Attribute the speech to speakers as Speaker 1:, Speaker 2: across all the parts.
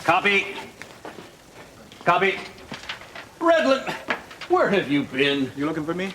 Speaker 1: Copy. Copy. Redland, where have you been?
Speaker 2: You looking for me?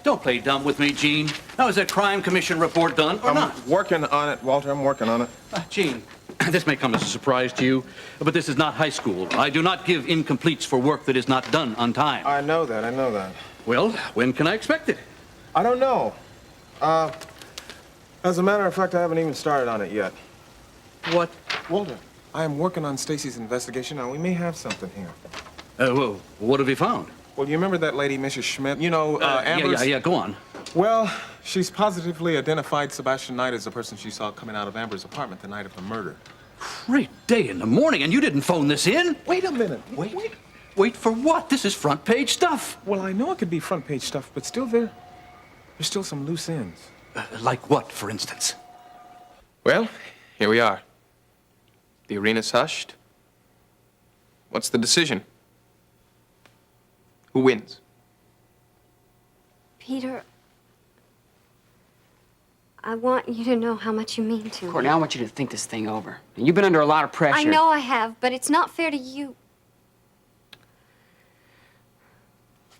Speaker 1: Don't play dumb with me, Gene. Now, is that crime commission report done or not?
Speaker 2: I'm working on it, Walter. I'm working on it.
Speaker 1: Gene, this may come as a surprise to you, but this is not high school. I do not give incompletes for work that is not done on time.
Speaker 2: I know that.
Speaker 1: Well, when can I expect it?
Speaker 2: I don't know. As a matter of fact, I haven't even started on it yet.
Speaker 1: What?
Speaker 2: Walter, I am working on Stacy's investigation, and we may have something here.
Speaker 1: Well, what have you found?
Speaker 2: Well, you remember that lady, Mrs. Schmidt? You know, Amber's...
Speaker 1: Yeah, go on.
Speaker 2: Well, she's positively identified Sebastian Knight as the person she saw coming out of Amber's apartment the night of the murder.
Speaker 1: Great day in the morning, and you didn't phone this in?
Speaker 2: Wait a minute.
Speaker 1: Wait for what? This is front page stuff.
Speaker 2: Well, I know it could be front page stuff, but still there's still some loose ends.
Speaker 1: Like what, for instance?
Speaker 3: Well, here we are. The arena's hushed. What's the decision? Who wins?
Speaker 4: Peter, I want you to know how much you mean to me.
Speaker 5: Courtney, I want you to think this thing over. You've been under a lot of pressure.
Speaker 4: I know I have, but it's not fair to you.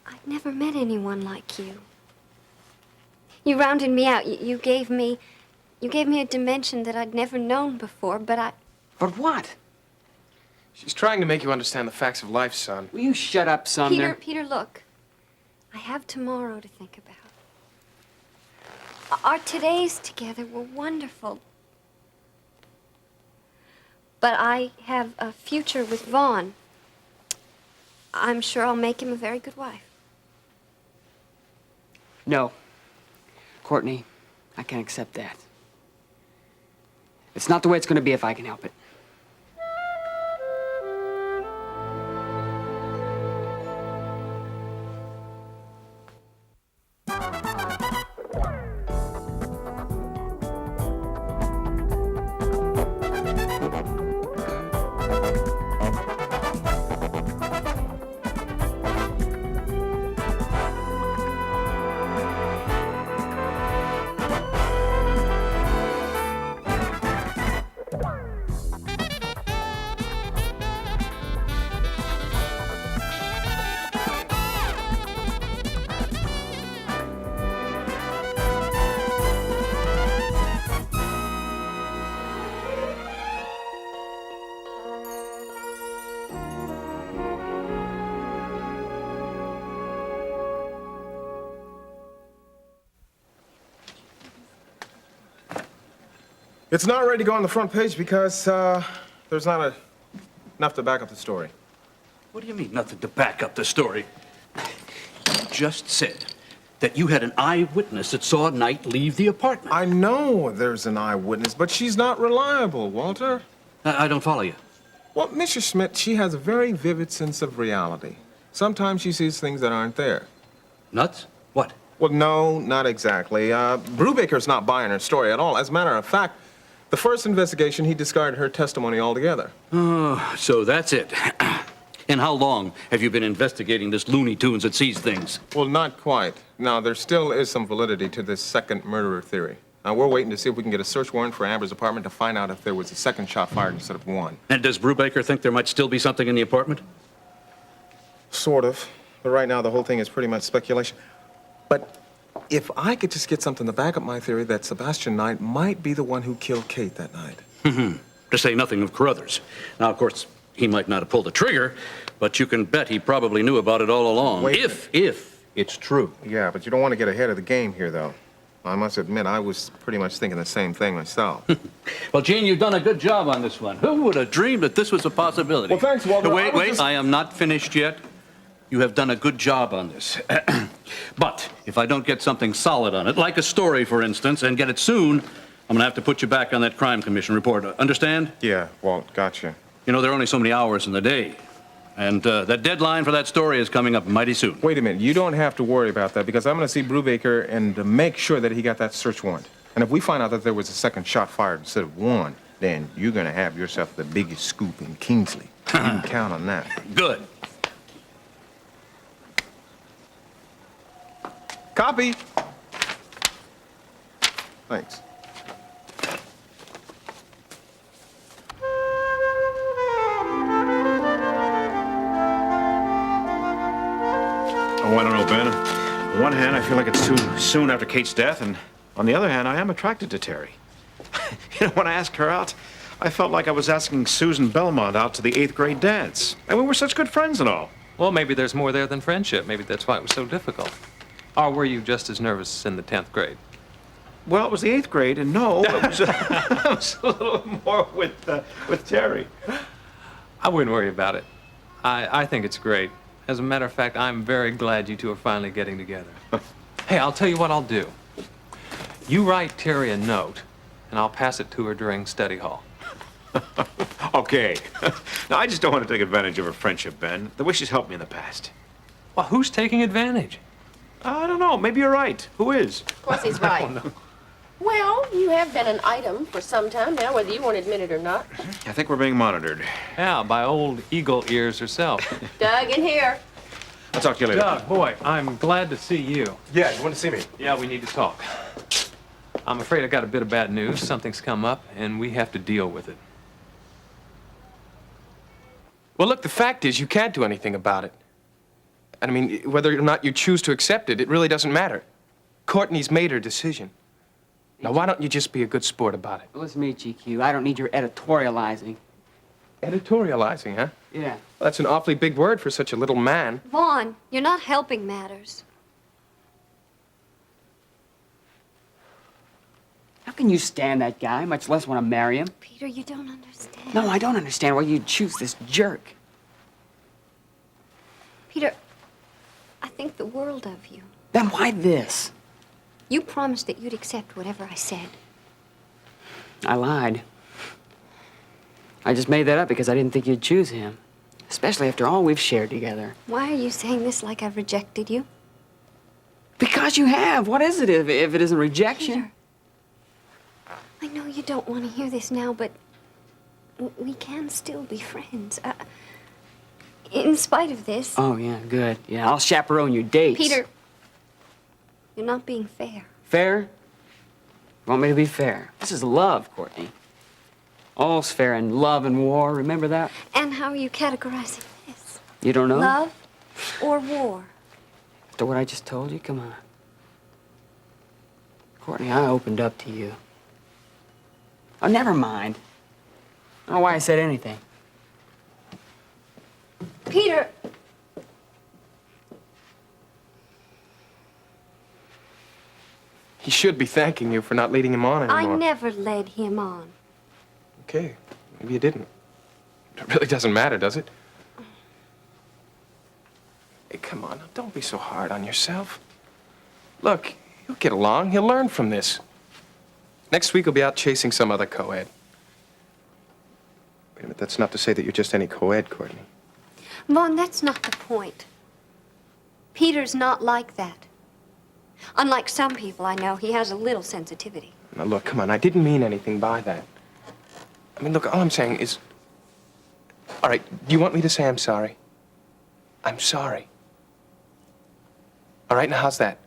Speaker 4: I've never met anyone like you. You rounded me out. You gave me a dimension that I'd never known before, but
Speaker 5: But what?
Speaker 3: She's trying to make you understand the facts of life, son.
Speaker 5: Will you shut up, Sumner?
Speaker 4: Peter, look. I have tomorrow to think about. Our todays together were wonderful. But I have a future with Vaughn. I'm sure I'll make him a very good wife.
Speaker 5: No. Courtney, I can't accept that. It's not the way it's going to be if I can help it.
Speaker 2: It's not ready to go on the front page because there's not enough to back up the story.
Speaker 1: What do you mean, nothing to back up the story? You just said that you had an eyewitness that saw Knight leave the apartment.
Speaker 2: I know there's an eyewitness, but she's not reliable, Walter.
Speaker 1: I don't follow you.
Speaker 2: Well, Mrs. Schmidt, she has a very vivid sense of reality. Sometimes she sees things that aren't there.
Speaker 1: Nuts? What?
Speaker 2: Well, no, not exactly. Brubaker's not buying her story at all. As a matter of fact, the first investigation, he discarded her testimony altogether.
Speaker 1: Oh, so that's it. And how long have you been investigating this Looney Tunes that sees things?
Speaker 2: Well, not quite. Now, there still is some validity to this second murderer theory. Now, we're waiting to see if we can get a search warrant for Amber's apartment to find out if there was a second shot fired instead of one.
Speaker 1: And does Brubaker think there might still be something in the apartment?
Speaker 2: Sort of. But right now, the whole thing is pretty much speculation. But if I could just get something to back up my theory that Sebastian Knight might be the one who killed Kate that night.
Speaker 1: To say nothing of Carruthers. Now, of course, he might not have pulled the trigger, but you can bet he probably knew about it all along.
Speaker 2: Wait.
Speaker 1: If it's true.
Speaker 2: Yeah, but you don't want to get ahead of the game here, though. I must admit, I was pretty much thinking the same thing myself.
Speaker 1: Well, Gene, you've done a good job on this one. Who would have dreamed that this was a possibility?
Speaker 2: Well, thanks, Walter.
Speaker 1: Wait, I am not finished yet. You have done a good job on this. But if I don't get something solid on it, like a story, for instance, and get it soon, I'm going to have to put you back on that crime commission report. Understand?
Speaker 2: Yeah, Walt, gotcha.
Speaker 1: You know, there are only so many hours in the day. And that deadline for that story is coming up mighty soon.
Speaker 2: Wait a minute. You don't have to worry about that because I'm going to see Brubaker and make sure that he got that search warrant. And if we find out that there was a second shot fired instead of one, then you're going to have yourself the biggest scoop in Kingsley. You can count on that.
Speaker 1: Good.
Speaker 2: Copy. Thanks.
Speaker 6: Oh, I don't know, Ben. On one hand, I feel like it's too soon after Kate's death, and on the other hand, I am attracted to Terry. You know, when I asked her out, I felt like I was asking Susan Belmont out to the 8th grade dance. And we were such good friends and all.
Speaker 3: Well, maybe there's more there than friendship. Maybe that's why it was so difficult. Or were you just as nervous in the 10th grade?
Speaker 6: Well, it was the 8th grade, and no, it was, it was a little more with Terry.
Speaker 3: I wouldn't worry about it. I think it's great. As a matter of fact, I'm very glad you two are finally getting together. Hey, I'll tell you what I'll do. You write Terry a note, and I'll pass it to her during study hall.
Speaker 6: Okay. Now, I just don't want to take advantage of her friendship, Ben. The way she's helped me in the past.
Speaker 3: Well, who's taking advantage?
Speaker 6: I don't know. Maybe you're right. Who is?
Speaker 7: Of course he's right. Well, you have been an item for some time now, whether you want to admit it or not.
Speaker 6: I think we're being monitored.
Speaker 3: Yeah, by old Eagle Ears herself.
Speaker 7: Doug, in here.
Speaker 6: I'll talk to you later.
Speaker 3: Doug, boy, I'm glad to see you.
Speaker 2: Yeah, you want to see me?
Speaker 3: Yeah, we need to talk. I'm afraid I got a bit of bad news. Something's come up, and we have to deal with it. Well, look, the fact is you can't do anything about it. And I mean, whether or not you choose to accept it, it really doesn't matter. Courtney's made her decision. Now, why don't you just be a good sport about it?
Speaker 5: Listen to me, GQ. I don't need your editorializing.
Speaker 3: Editorializing, huh?
Speaker 5: Yeah.
Speaker 3: Well, that's an awfully big word for such a little man.
Speaker 4: Vaughn, you're not helping matters.
Speaker 5: How can you stand that guy, much less want to marry him?
Speaker 4: Peter, you don't understand.
Speaker 5: No, I don't understand why you'd choose this jerk.
Speaker 4: Peter, I think the world of you.
Speaker 5: Then why this?
Speaker 4: You promised that you'd accept whatever I said.
Speaker 5: I lied. I just made that up because I didn't think you'd choose him. Especially after all we've shared together.
Speaker 4: Why are you saying this like I've rejected you?
Speaker 5: Because you have. What is it if it isn't rejection?
Speaker 4: Peter, I know you don't want to hear this now, but we can still be friends. In spite of this.
Speaker 5: Oh, yeah, good. Yeah, I'll chaperone your dates.
Speaker 4: Peter, you're not being fair.
Speaker 5: Fair? You want me to be fair? This is love, Courtney. All's fair in love and war. Remember that?
Speaker 4: And how are you categorizing this?
Speaker 5: You don't know?
Speaker 4: Love or war?
Speaker 5: After what I just told you? Come on. Courtney, I opened up to you. Oh, never mind. I don't know why I said anything.
Speaker 4: Peter!
Speaker 3: He should be thanking you for not leading him on
Speaker 4: I
Speaker 3: anymore.
Speaker 4: never led him on.
Speaker 3: Okay, maybe you didn't. It really doesn't matter, does it? Hey, come on, don't be so hard on yourself. Look, you'll get along. He'll learn from this. Next week, he'll be out chasing some other co-ed. Wait a minute, that's not to say that you're just any co-ed, Courtney.
Speaker 4: Vaughn, that's not the point. Peter's not like that. Unlike some people I know, he has a little sensitivity.
Speaker 3: Now, look, come on, I didn't mean anything by that. I mean, look, all I'm saying is... All right, do you want me to say I'm sorry? I'm sorry. All right, now how's that?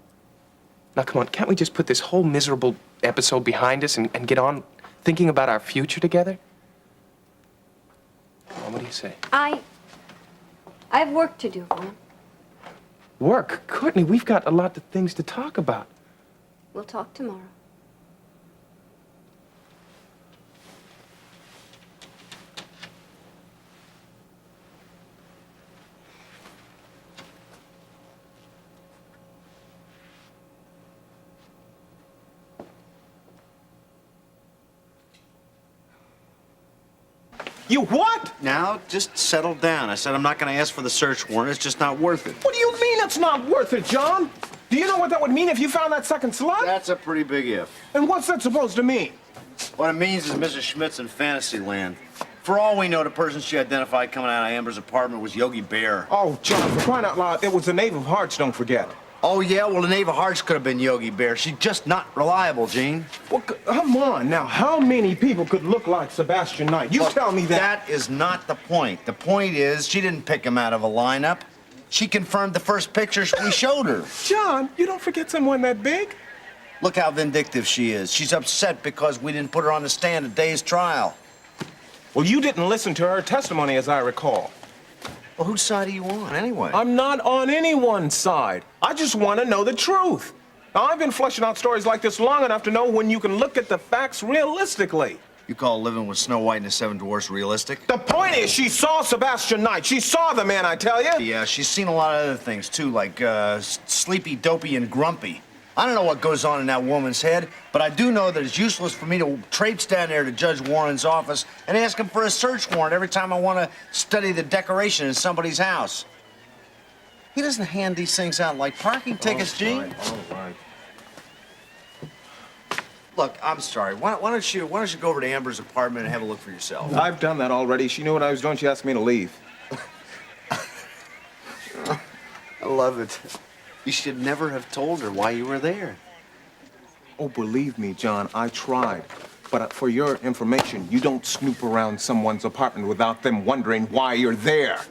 Speaker 3: Now, come on, can't we just put this whole miserable episode behind us and get on thinking about our future together? Come on, what do you say?
Speaker 4: I have work to do, Vaughn.
Speaker 3: Work? Courtney, we've got a lot of things to talk about.
Speaker 4: We'll talk tomorrow.
Speaker 2: You what?
Speaker 8: Now, just settle down. I said I'm not going to ask for the search warrant. It's just not worth it.
Speaker 2: What do you mean it's not worth it, John? Do you know what that would mean if you found that second slot?
Speaker 8: That's a pretty big if.
Speaker 2: And what's that supposed to mean?
Speaker 8: What it means is Mrs. Schmidt's in fantasy land. For all we know, the person she identified coming out of Amber's apartment was Yogi Bear.
Speaker 2: Oh, John, for crying out loud, it was the Knave of Hearts, don't forget.
Speaker 8: Oh, yeah? Well, the Knave of Hearts could have been Yogi Bear. She's just not reliable, Gene.
Speaker 2: Well, come on now. How many people could look like Sebastian Knight? You
Speaker 8: Look,
Speaker 2: tell me that.
Speaker 8: That is not the point. The point is she didn't pick him out of a lineup. She confirmed the first pictures we showed her.
Speaker 2: John, you don't forget someone that big.
Speaker 8: Look how vindictive she is. She's upset because we didn't put her on the stand at Day's trial.
Speaker 2: Well, you didn't listen to her testimony, as I recall.
Speaker 8: Well, whose side are you on, anyway?
Speaker 2: I'm not on anyone's side. I just want to know the truth. Now, I've been fleshing out stories like this long enough to know when you can look at the facts realistically.
Speaker 8: You call living with Snow White and the Seven Dwarfs realistic?
Speaker 2: The point is, she saw Sebastian Knight. She saw the man, I tell you.
Speaker 8: Yeah, she's seen a lot of other things, too, like sleepy, dopey, and grumpy. I don't know what goes on in that woman's head, but I do know that it's useless for me to traipse down there to Judge Warren's office and ask him for a search warrant every time I want to study the decoration in somebody's house. He doesn't hand these things out like parking tickets, Gene.
Speaker 2: All right.
Speaker 8: Look, I'm sorry. Why don't you go over to Amber's apartment and have a look for yourself?
Speaker 2: I've done that already. She knew what I was doing. She asked me to leave.
Speaker 8: I love it. You should never have told her why you were there.
Speaker 2: Oh, believe me, John, I tried. But for your information, you don't snoop around someone's apartment without them wondering why you're there.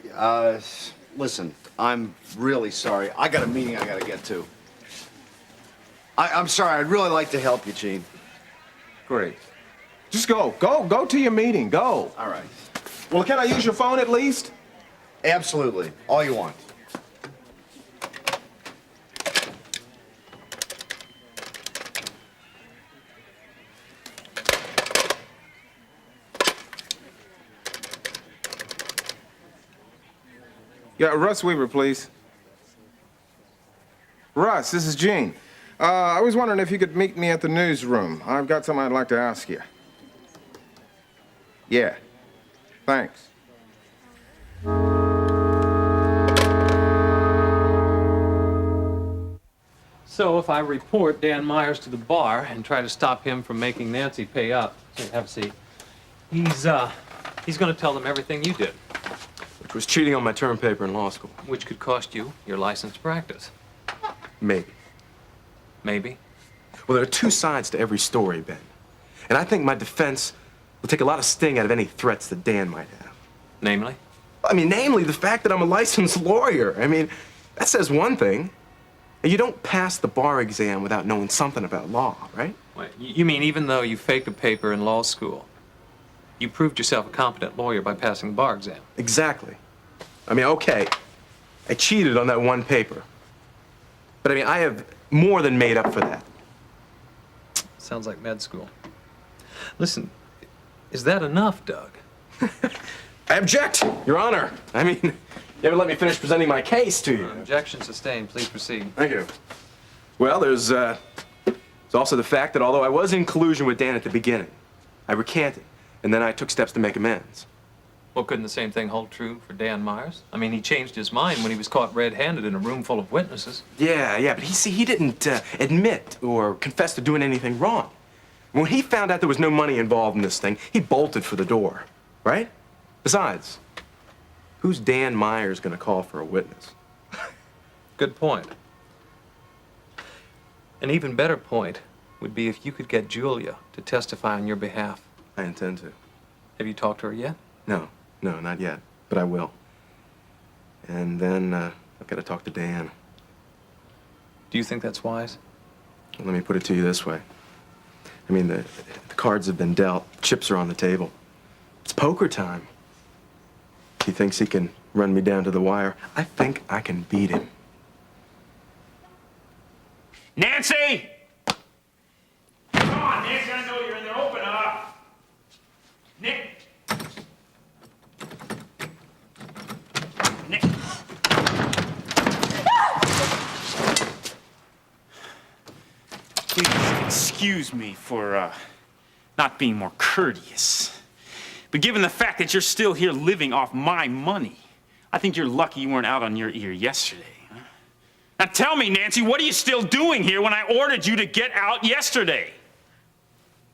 Speaker 8: Listen, I'm really sorry. I got a meeting I got to get to. I'm sorry. I'd really like to help you, Gene.
Speaker 2: Great. Just go. Go to your meeting. Go.
Speaker 8: All right.
Speaker 2: Well, can I use your phone at least?
Speaker 8: Absolutely. All you want.
Speaker 2: Yeah, Russ Weaver, please. Russ, this is Gene. I was wondering if you could meet me at the newsroom. I've got something I'd like to ask you. Yeah. Thanks.
Speaker 3: So if I report Dan Myers to the bar and try to stop him from making Nancy pay up, here, have a seat. He's going to tell them everything you did,
Speaker 9: Which was cheating on my term paper in law school.
Speaker 3: which could cost you your license to practice.
Speaker 9: Maybe.
Speaker 3: Maybe.
Speaker 9: Well, there are two sides to every story, Ben. And I think my defense will take a lot of sting out of any threats that Dan might have.
Speaker 3: Namely?
Speaker 9: I mean, namely the fact that I'm a licensed lawyer. I mean, that says one thing. And you don't pass the bar exam without knowing something about law, right?
Speaker 3: Wait, you mean even though you faked a paper in law school, you proved yourself a competent lawyer by passing the bar exam?
Speaker 9: Exactly. I mean, okay, I cheated on that one paper. But I mean, I have more than made up for that.
Speaker 3: Sounds like med school. Listen, is that enough, Doug?
Speaker 9: I object, Your Honor. I mean, you haven't let me finish presenting my case to you.
Speaker 3: Objection sustained. Please proceed.
Speaker 9: Thank you. Well, there's also the fact that although I was in collusion with Dan at the beginning, I recanted, and then I took steps to make amends.
Speaker 3: Well, couldn't the same thing hold true for Dan Myers? I mean, he changed his mind when he was caught red-handed in a room full of witnesses.
Speaker 9: Yeah, but he didn't admit or confess to doing anything wrong. When he found out there was no money involved in this thing, he bolted for the door, right? Besides, who's Dan Myers gonna call for a witness?
Speaker 3: Good point. An even better point would be if you could get Julia to testify on your behalf.
Speaker 9: I intend to.
Speaker 3: Have you talked to her yet?
Speaker 9: No, not yet, but I will. And then I've got to talk to Dan.
Speaker 3: Do you think that's wise?
Speaker 9: Let me put it to you this way. I mean, the cards have been dealt. Chips are on the table. It's poker time. He thinks he can run me down to the wire. I think I can beat him.
Speaker 10: Nancy! Come on, Nancy, I know you're in there. Open up. Nick. Nick. Please excuse me for not being more courteous. But given the fact that you're still here living off my money, I think you're lucky you weren't out on your ear yesterday. Huh? Now tell me, Nancy, what are you still doing here when I ordered you to get out yesterday?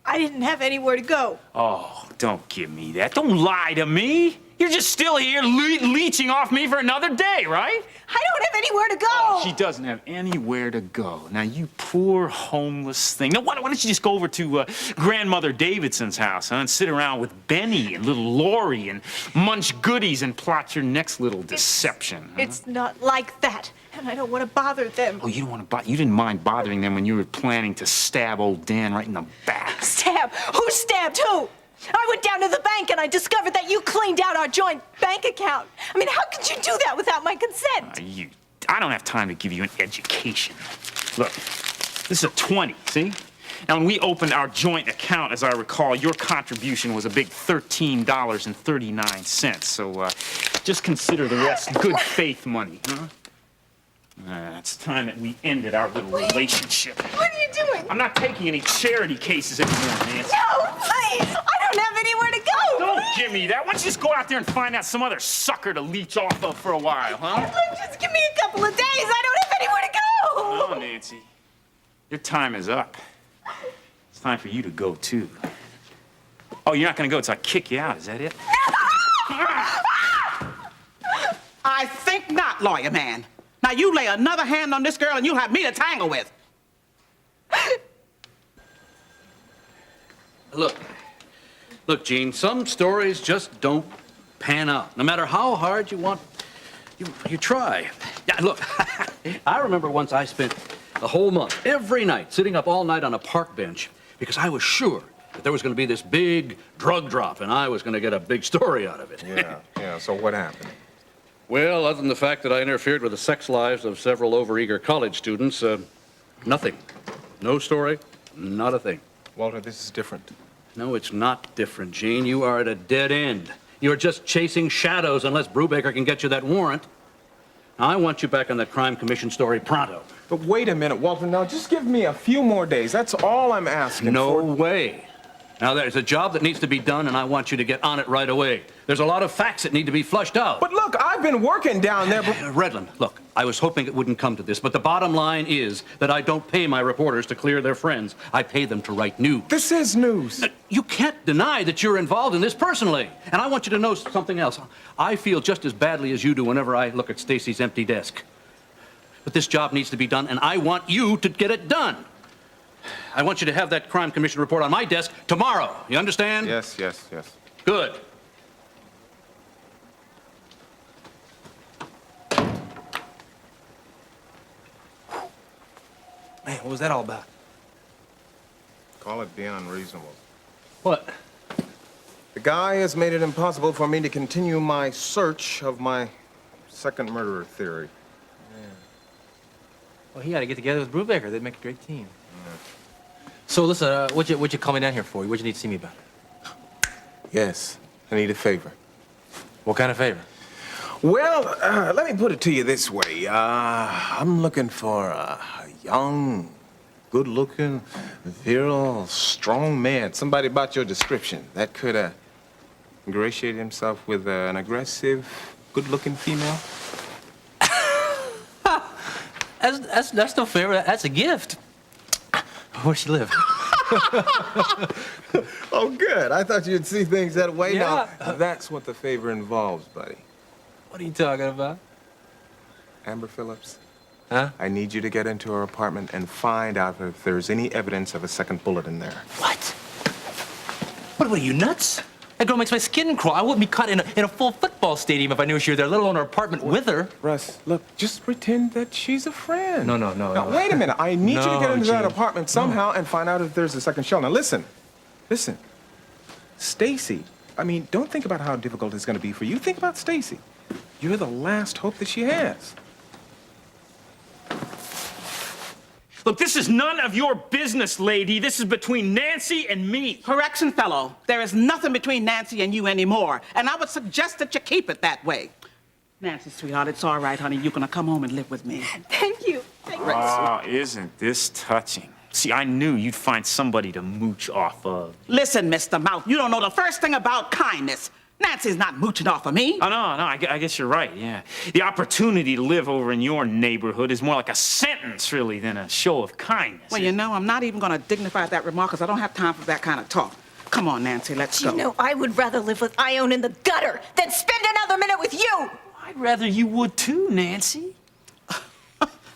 Speaker 11: I didn't have anywhere to go.
Speaker 10: Oh, don't give me that. Don't lie to me. You're just still here leeching off me for another day, right?
Speaker 11: I don't have anywhere to go.
Speaker 10: She doesn't have anywhere to go. Now, you poor homeless thing. Now, why don't you just go over to Grandmother Davidson's house, huh, and sit around with Benny and little Lori and munch goodies and plot your next little deception? Huh?
Speaker 11: It's not like that, and I don't want to bother them.
Speaker 10: Oh, you don't want to you didn't mind bothering them when you were planning to stab old Dan right in the back.
Speaker 11: Stab? Who stabbed who? I went down to the bank and I discovered that you cleaned out our joint bank account. I mean, how could you do that without my consent?
Speaker 10: I don't have time to give you an education. Look, this is a 20, see? Now, when we opened our joint account, as I recall, your contribution was a big $13.39. So just consider the rest good faith money, huh? It's time that we ended our little relationship.
Speaker 11: What are you doing?
Speaker 10: I'm not taking any charity cases anymore, Nancy.
Speaker 11: No, please. I don't have anywhere to go.
Speaker 10: Don't give me that. Why don't you just go out there and find out some other sucker to leech off of for a while, huh?
Speaker 11: Look, just give me a couple of days. I don't have anywhere to go.
Speaker 10: No, Nancy. Your time is up. It's time for you to go, too. Oh, you're not going to go until I kick you out, is that it?
Speaker 12: I think not, lawyer man. Now you lay another hand on this girl and you'll have me to tangle with.
Speaker 1: Look, Gene, some stories just don't pan out. No matter how hard you try. Yeah, look, I remember once I spent the whole month, every night, sitting up all night on a park bench because I was sure that there was going to be this big drug drop and I was going to get a big story out of it.
Speaker 2: Yeah, so what happened?
Speaker 1: Well, other than the fact that I interfered with the sex lives of several overeager college students, nothing. No story, not a thing.
Speaker 2: Walter, this is different.
Speaker 1: No, it's not different, Gene. You are at a dead end. You're just chasing shadows unless Brubaker can get you that warrant. Now, I want you back on that crime commission story pronto.
Speaker 2: But wait a minute, Walter. Now, just give me a few more days. That's all I'm asking
Speaker 1: No
Speaker 2: for.
Speaker 1: way. Now, there's a job that needs to be done, and I want you to get on it right away. There's a lot of facts that need to be flushed out.
Speaker 2: But look, I've been working down there.
Speaker 1: Redland, look, I was hoping it wouldn't come to this, but the bottom line is that I don't pay my reporters to clear their friends. I pay them to write news.
Speaker 2: This is news.
Speaker 1: You can't deny that you're involved in this personally. And I want you to know something else. I feel just as badly as you do whenever I look at Stacy's empty desk. But this job needs to be done, and I want you to get it done. I want you to have that crime commission report on my desk tomorrow. You understand?
Speaker 2: Yes.
Speaker 1: Good.
Speaker 9: Man, what was that all about?
Speaker 2: Call it being unreasonable.
Speaker 1: What?
Speaker 2: The guy has made it impossible for me to continue my search of my second murderer theory.
Speaker 13: Well, he ought to get together with Brubaker. They'd make a great team. So, listen, what'd you call me down here for? What'd you need to see me about?
Speaker 2: Yes, I need a favor.
Speaker 13: What kind of favor?
Speaker 2: Well, let me put it to you this way. I'm looking for a young, good-looking, virile, strong man. Somebody about your description that could ingratiate himself with an aggressive, good-looking female.
Speaker 13: That's no favor. That's a gift. Where's she live?
Speaker 2: Oh, good. I thought you'd see things that way.
Speaker 13: Yeah.
Speaker 2: Now, that's what the favor involves, buddy.
Speaker 13: What are you talking about?
Speaker 2: Amber Phillips.
Speaker 13: Huh?
Speaker 2: I need you to get into her apartment and find out if there's any evidence of a second bullet in there.
Speaker 13: What? What are you, nuts? That girl makes my skin crawl. I wouldn't be caught in a full football stadium if I knew she was there, let alone her apartment with her.
Speaker 2: Russ, look, just pretend that she's a friend.
Speaker 13: No.
Speaker 2: Now, wait a minute. I need you to get into that
Speaker 13: Gene.
Speaker 2: apartment somehow and find out if there's a second shell. Now, listen. Stacy, I mean, don't think about how difficult it's going to be for you. Think about Stacy. You're the last hope that she has.
Speaker 10: Look, this is none of your business, lady. This is between Nancy and me.
Speaker 12: Correction, fellow. There is nothing between Nancy and you anymore. And I would suggest that you keep it that way. Nancy, sweetheart, it's all right, honey. You're gonna come home and live with me.
Speaker 11: Thank you.
Speaker 10: Oh, isn't this touching? See, I knew you'd find somebody to mooch off of.
Speaker 12: Listen, Mr. Mouth, you don't know the first thing about kindness. Nancy's not mooching off of me.
Speaker 10: Oh, no, I guess you're right, yeah. The opportunity to live over in your neighborhood is more like a sentence, really, than a show of kindness.
Speaker 12: Well, you know, I'm not even gonna dignify that remark because I don't have time for that kind of talk. Come on, Nancy, let's go.
Speaker 11: You know, I would rather live with Ione in the gutter than spend another minute with you.
Speaker 10: I'd rather you would too, Nancy.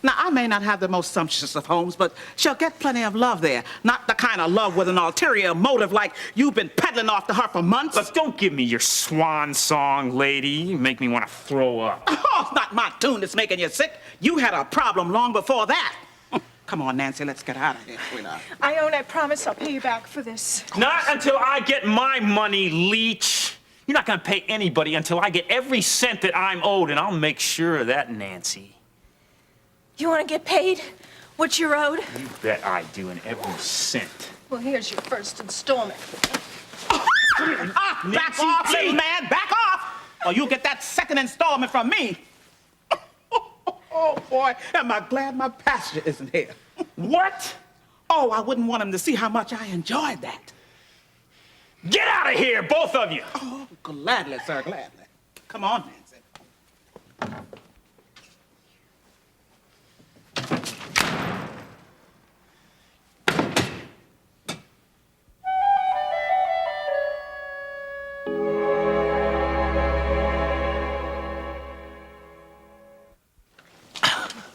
Speaker 12: Now, I may not have the most sumptuous of homes, but she'll get plenty of love there. Not the kind of love with an ulterior motive like you've been peddling off to her for months.
Speaker 10: Look, don't give me your swan song, lady. You make me want to throw up.
Speaker 12: Oh, it's not my tune that's making you sick. You had a problem long before that. Come on, Nancy, let's get out of here, sweetheart.
Speaker 11: Ione, I promise I'll pay you back for this.
Speaker 10: Not until I get my money, leech. You're not gonna pay anybody until I get every cent that I'm owed, and I'll make sure of that, Nancy.
Speaker 11: You want to get paid? What you're owed?
Speaker 10: You bet I do, in every cent.
Speaker 11: Well, here's your first installment.
Speaker 12: Back off, little man, back off! Or you'll get that second installment from me. Oh, boy, am I glad my passenger isn't here.
Speaker 10: What?
Speaker 12: Oh, I wouldn't want him to see how much I enjoyed that.
Speaker 10: Get out of here, both of you!
Speaker 12: Oh, gladly, sir, gladly. Come on, Nancy.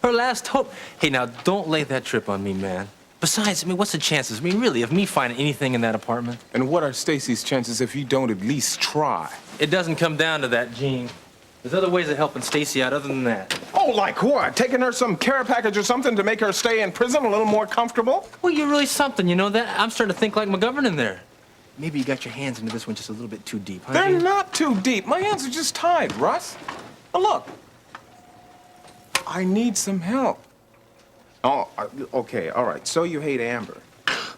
Speaker 13: Her last hope. Hey, now, don't lay that trip on me, man. Besides, I mean, what's the chances? I mean, really, of me finding anything in that apartment?
Speaker 2: And what are Stacy's chances if you don't at least try?
Speaker 13: It doesn't come down to that, Gene. There's other ways of helping Stacy out other than that.
Speaker 2: Oh, like what? Taking her some care package or something to make her stay in prison a little more comfortable?
Speaker 13: Well, you're really something, you know that? I'm starting to think like McGovern in there. Maybe you got your hands into this one just a little bit too deep, huh,
Speaker 2: They're
Speaker 13: Gene?
Speaker 2: not too deep. My hands are just tied, Russ. Now, look. I need some help. Oh, okay, all right. So you hate Amber.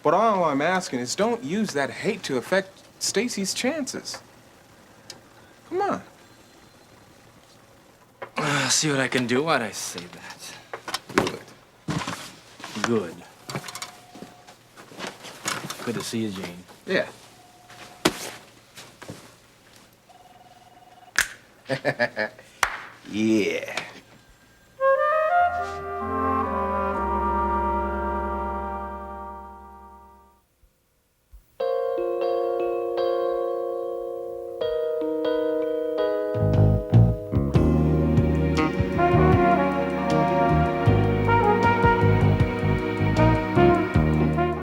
Speaker 2: But all I'm asking is don't use that hate to affect Stacy's chances. Come on.
Speaker 13: See what I can do. Why'd I say that?
Speaker 2: Good.
Speaker 13: Good. Good to see you, Gene.
Speaker 2: Yeah. Yeah.